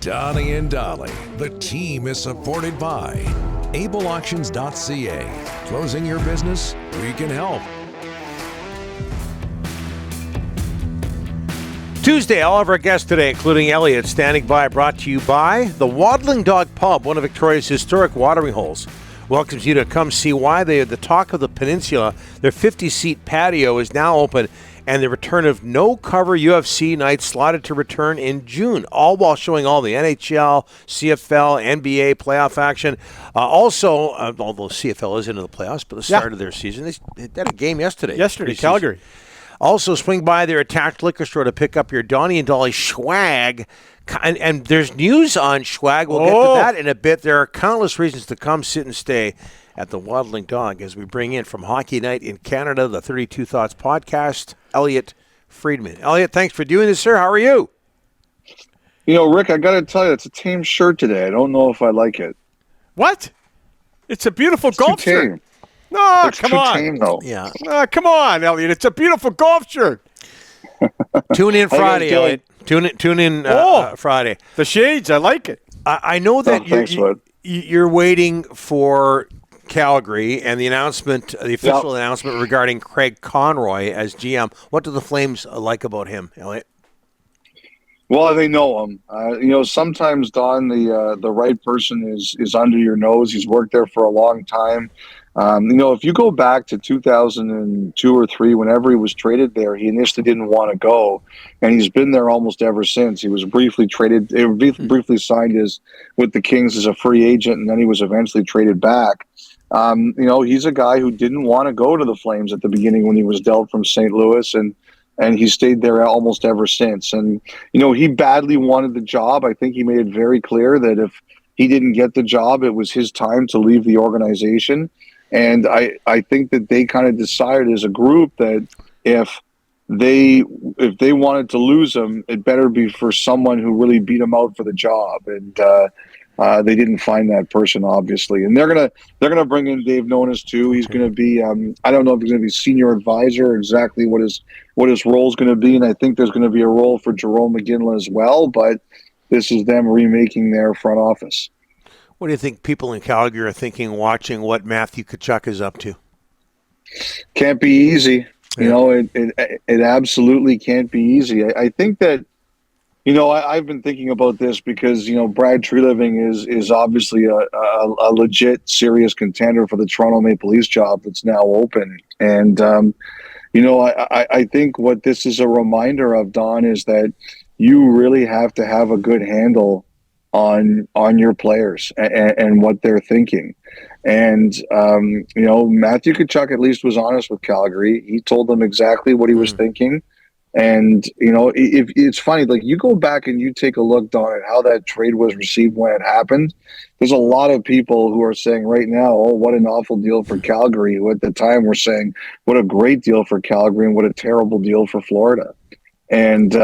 Donnie and Dolly. The team is supported by ableauctions.ca. Closing your business? We can help. Tuesday, all of our guests today, including Elliot, standing by, brought to you by the Waddling Dog Pub, one of Victoria's historic watering holes. Welcomes you to come see why they are the talk of the peninsula. Their 50-seat patio is now open, and the return of no-cover UFC nights slotted to return in June, all while showing all the NHL, CFL, NBA playoff action. Also, although CFL is into the playoffs, but the start of their season, they had a game yesterday. Calgary. Also, swing by their Attacked Liquor Store to pick up your Donnie and Dolly swag. And there's news on swag. We'll get to that in a bit. There are countless reasons to come sit and stay at the Waddling Dog as we bring in from Hockey Night in Canada, the 32 Thoughts podcast, Elliot Friedman. Elliot, thanks for doing this, sir. How are you? You know, Rick, I got to tell you, it's a tame shirt today. I don't know if I like it. What? It's a beautiful It's golf too shirt. tame. No, It's come too on. tame, though. Yeah. Come on, Elliot. It's a beautiful golf shirt. Tune in Friday, doing? Elliot. Tune in Friday. The shades, I like it. I know that thanks, bud. you're waiting for Calgary and the announcement, the official announcement regarding Craig Conroy as GM. What do the Flames like about him, Elliot? Well, they know him. Sometimes, Don, the right person is under your nose. He's worked there for a long time. If you go back to 2002 or 3, whenever he was traded there, he initially didn't want to go, and he's been there almost ever since. He was briefly traded, briefly signed with the Kings as a free agent, and then he was eventually traded back. He's a guy who didn't want to go to the Flames at the beginning when he was dealt from St. Louis, and he stayed there almost ever since. And, he badly wanted the job. I think he made it very clear that if he didn't get the job, it was his time to leave the organization. And I think that they kind of decided as a group that if they wanted to lose him, it better be for someone who really beat him out for the job. And they didn't find that person, obviously. And they're gonna bring in Dave Nonis too. He's gonna be I don't know if he's gonna be senior advisor, exactly what his role is gonna be, and I think there's gonna be a role for Jerome McGinley as well. But this is them remaking their front office. What do you think people in Calgary are thinking watching what Matthew Tkachuk is up to? Can't be easy. It absolutely can't be easy. I think that, I've been thinking about this because, Brad Treliving is obviously a legit, serious contender for the Toronto Maple Leafs job that's now open. And, I think what this is a reminder of, Don, is that you really have to have a good handle on your players and what they're thinking. And, Matthew Tkachuk at least was honest with Calgary. He told them exactly what he was thinking. And, if it's funny, like you go back and you take a look, Don, at how that trade was received when it happened. There's a lot of people who are saying right now, oh, what an awful deal for Calgary, who at the time were saying what a great deal for Calgary and what a terrible deal for Florida. And,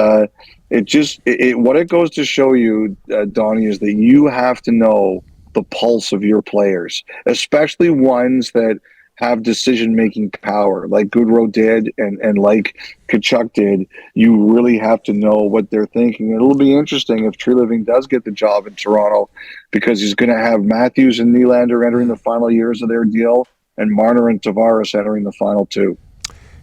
what it goes to show you, Donnie, is that you have to know the pulse of your players, especially ones that have decision-making power, like Goodrow did and like Tkachuk did. You really have to know what they're thinking. And it'll be interesting if Treliving does get the job in Toronto, because he's going to have Matthews and Nylander entering the final years of their deal, and Marner and Tavares entering the final 2.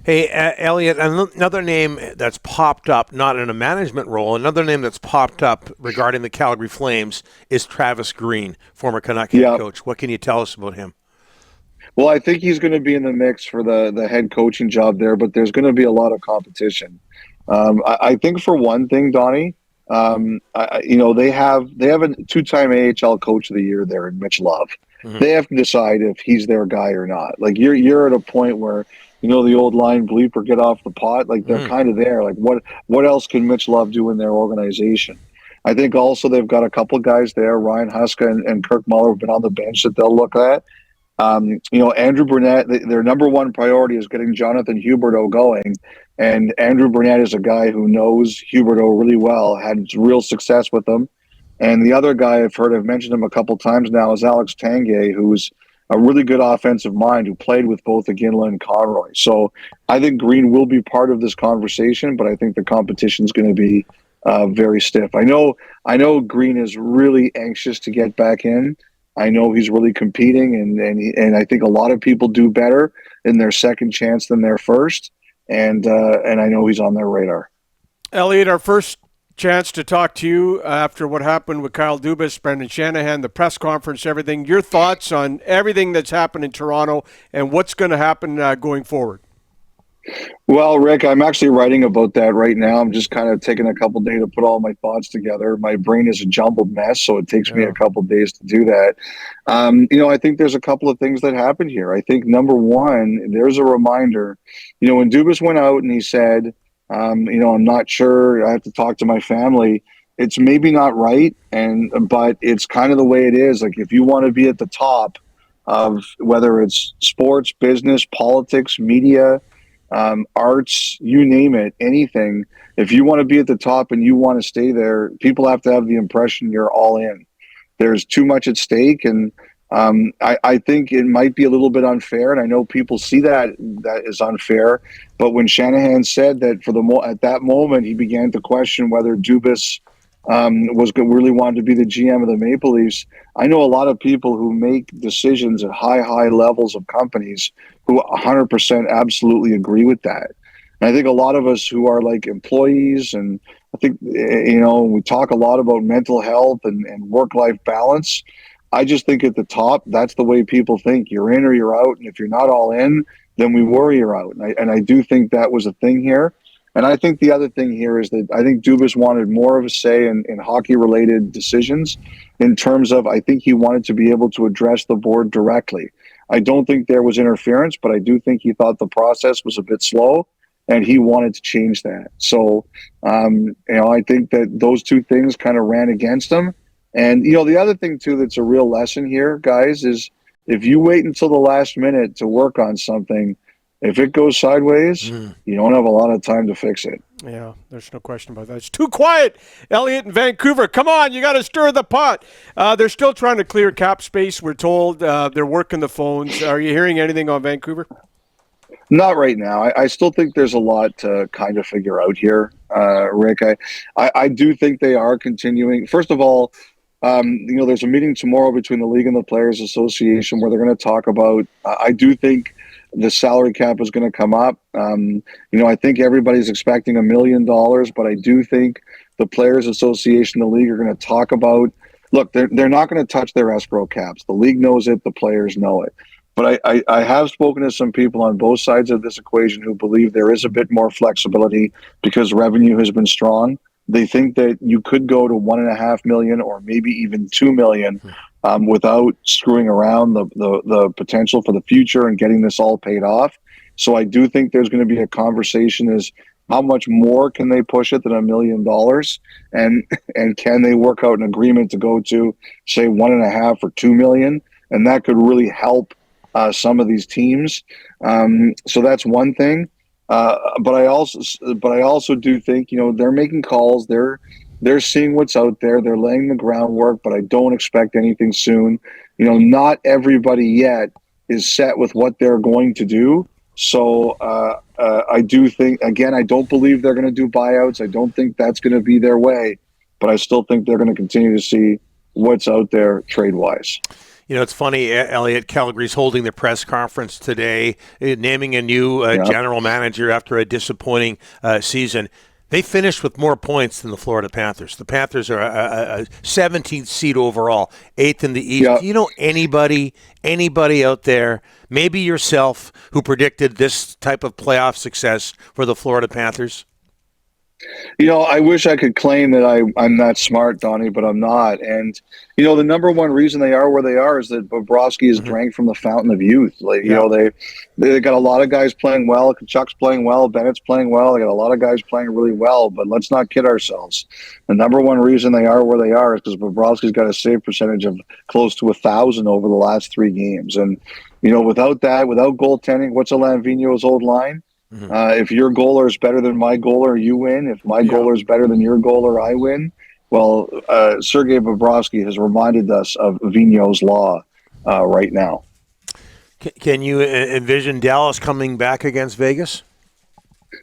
Hey, Elliot, another name that's popped up, not in a management role, another name that's popped up regarding the Calgary Flames is Travis Green, former Canuck head coach. What can you tell us about him? Well, I think he's going to be in the mix for the head coaching job there, but there's going to be a lot of competition. I think for one thing, Donnie, they have a 2-time AHL Coach of the Year there in Mitch Love. Mm-hmm. They have to decide if he's their guy or not. Like you're at a point where, the old line, bleep or get off the pot. Like they're kind of there. Like what else can Mitch Love do in their organization? I think also they've got a couple guys there, Ryan Huska and Kirk Muller, have been on the bench that they'll look at. Andrew Brunette, their number one priority is getting Jonathan Huberdeau going. And Andrew Brunette is a guy who knows Huberdeau really well, had real success with him. And the other guy I've mentioned him a couple times now, is Alex Tanguay, who's a really good offensive mind who played with both Iginla and Conroy. So I think Green will be part of this conversation, but I think the competition is going to be very stiff. I know Green is really anxious to get back in. I know he's really competing, and I think a lot of people do better in their second chance than their first. And I know he's on their radar. Elliot, our first chance to talk to you after what happened with Kyle Dubas, Brendan Shanahan, the press conference, everything. Your thoughts on everything that's happened in Toronto and what's going to happen going forward? Well, Rick, I'm actually writing about that right now. I'm just kind of taking a couple days to put all my thoughts together. My brain is a jumbled mess, so it takes me a couple days to do that. I think there's a couple of things that happened here. I think number one, there's a reminder. When Dubas went out and he said, I'm not sure, I have to talk to my family. It's maybe not right, but it's kind of the way it is. Like, if you want to be at the top of whether it's sports, business, politics, media, arts, you name it, anything. If you want to be at the top and you want to stay there, people have to have the impression you're all in. There's too much at stake, and I think it might be a little bit unfair, and I know people see that is unfair. But when Shanahan said that at that moment he began to question whether Dubas really wanted to be the GM of the Maple Leafs, I know a lot of people who make decisions at high levels of companies who 100% absolutely agree with that. And I think a lot of us who are like employees, and I think, we talk a lot about mental health and work-life balance. I just think at the top, that's the way people think. You're in or you're out. And if you're not all in, then we worry you're out. And I do think that was a thing here. And I think the other thing here is that I think Dubas wanted more of a say in hockey-related decisions in terms of, I think he wanted to be able to address the board directly. I don't think there was interference, but I do think he thought the process was a bit slow, and he wanted to change that. So, I think that those two things kind of ran against him. And, the other thing, too, that's a real lesson here, guys, is if you wait until the last minute to work on something, if it goes sideways, you don't have a lot of time to fix it. Yeah, there's no question about that. It's too quiet, Elliot in Vancouver. Come on, you got to stir the pot. They're still trying to clear cap space, we're told. They're working the phones. Are you hearing anything on Vancouver? Not right now. I still think there's a lot to kind of figure out here, Rick. I do think they are continuing. First of all, there's a meeting tomorrow between the league and the Players Association where they're going to talk about, I do think the salary cap is going to come up. I think everybody's expecting $1 million, but I do think the Players Association, the league, are going to talk about, look, they're not going to touch their escrow caps. The league knows it. The players know it. But I have spoken to some people on both sides of this equation who believe there is a bit more flexibility because revenue has been strong. They think that you could go to $1.5 million or maybe even $2 million without screwing around the potential for the future and getting this all paid off. So I do think there's going to be a conversation is how much more can they push it than $1 million, and can they work out an agreement to go to say 1.5 or 2 million, and that could really help some of these teams. So that's one thing. But I also do think, they're making calls. They're seeing what's out there. They're laying the groundwork, but I don't expect anything soon. Not everybody yet is set with what they're going to do. So I do think, again, I don't believe they're going to do buyouts. I don't think that's going to be their way, but I still think they're going to continue to see what's out there trade-wise. It's funny, Elliot, Calgary's holding the press conference today, naming a new general manager after a disappointing season. They finished with more points than the Florida Panthers. The Panthers are a 17th seed overall, 8th in the East. Yep. Do you know anybody out there, maybe yourself, who predicted this type of playoff success for the Florida Panthers? I wish I could claim that I'm that smart, Donnie, but I'm not. And, the number one reason they are where they are is that Bobrovsky has drank from the fountain of youth. Like, they got a lot of guys playing well. Chuck's playing well. Bennett's playing well. They got a lot of guys playing really well, but let's not kid ourselves. The number one reason they are where they are is because Bobrovsky's got a save percentage of close to 1,000 over the last 3 games. And, without that, without goaltending, what's Alain Vigneault's old line? If your goaler is better than my goaler, you win. If my goaler is better than your goaler, I win. Well, Sergei Bobrovsky has reminded us of Vigneault's law right now. Can you envision Dallas coming back against Vegas?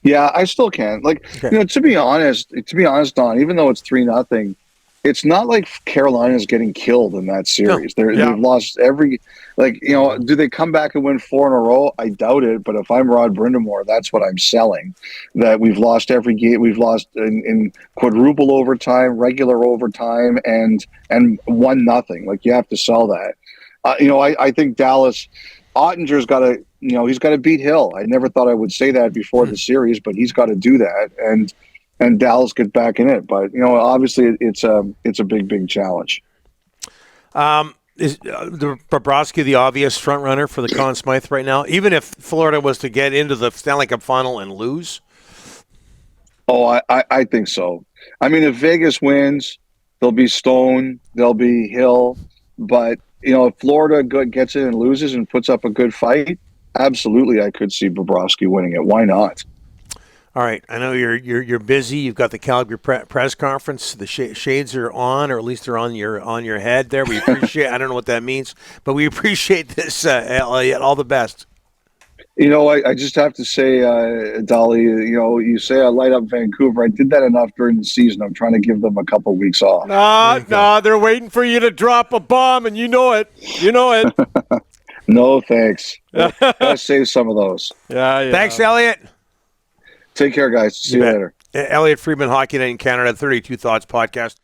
Yeah, I still can. Like, Okay. to be honest, Don, even though it's 3-0, it's not like Carolina's getting killed in that series. Yeah. They've lost every, do they come back and win 4 in a row? I doubt it. But if I'm Rod Brindamore, that's what I'm selling. That we've lost every game. We've lost in quadruple overtime, regular overtime, and 1-0. Like, you have to sell that. I think Dallas, Ottinger's got to, he's got to beat Hill. I never thought I would say that before the series, but he's got to do that, and Dallas get back in it. But obviously, it's a big challenge. Is the Bobrovsky the obvious front runner for the Conn Smythe right now? Even if Florida was to get into the Stanley Cup final and lose? Oh, I think so. I mean, if Vegas wins, there'll be Stone, there'll be Hill, but if Florida gets in and loses and puts up a good fight, absolutely, I could see Bobrovsky winning it. Why not? All right, I know you're busy. You've got the Calgary press conference. The shades are on, or at least they're on your head. There, we appreciate. I don't know what that means, but we appreciate this, Elliot. All the best. I just have to say, Dolly, you say I light up Vancouver. I did that enough during the season. I'm trying to give them a couple weeks off. Nah, they're waiting for you to drop a bomb, and you know it. You know it. No, thanks. Gotta save some of those. Yeah. Thanks, Elliot. Take care, guys. See you later. Elliot Friedman, Hockey Night in Canada, 32 Thoughts podcast.